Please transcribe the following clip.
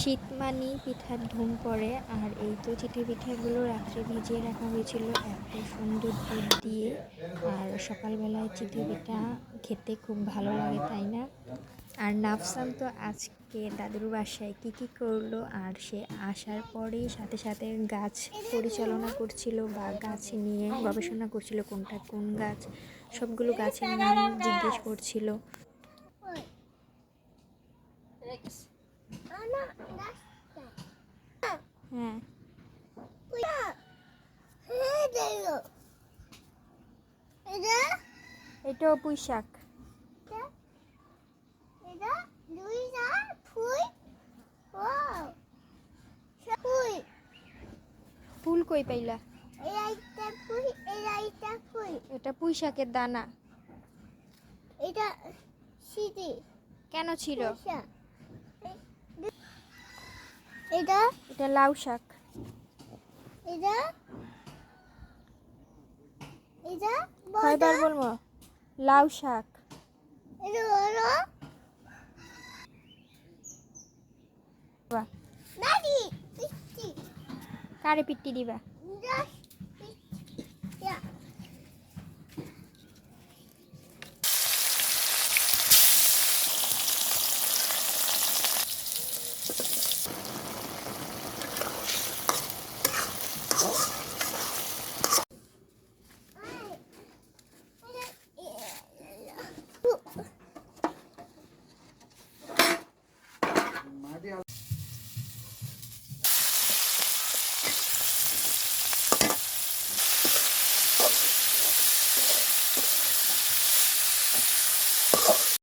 শীত মানেই পিঠার ধুম পড়ে। আর এই তো চিতই পিঠাগুলো রাত্রে ভিজিয়ে রাখা হয়েছিল এত সুন্দর দুধ দিয়ে। আর সকালবেলায় চিতই পিঠা খেতে খুব ভালো লাগে, তাই না? আর নাফসান তো আজকে দাদুর বাসায় কী করলো, আর সে আসার পরেই সাথে সাথে গাছ পরিচালনা করছিল বা গাছ নিয়ে গবেষণা করছিল, কোনটা কোন গাছ, সবগুলো গাছের নাম জিজ্ঞেস করছিল। হ্যাঁ, এটাও পুঁই শাক। ফুল কই পাইলা? এটা পুঁই শাকের দানা। এটা সিটি কেন ছিল? এটা এটা লাউ শাক। এটা এটা কয়বার বলবো? লাউ শাক। এটা বড় বাহ, দাদি পিচ্চি কারে পিট্টি দিবা?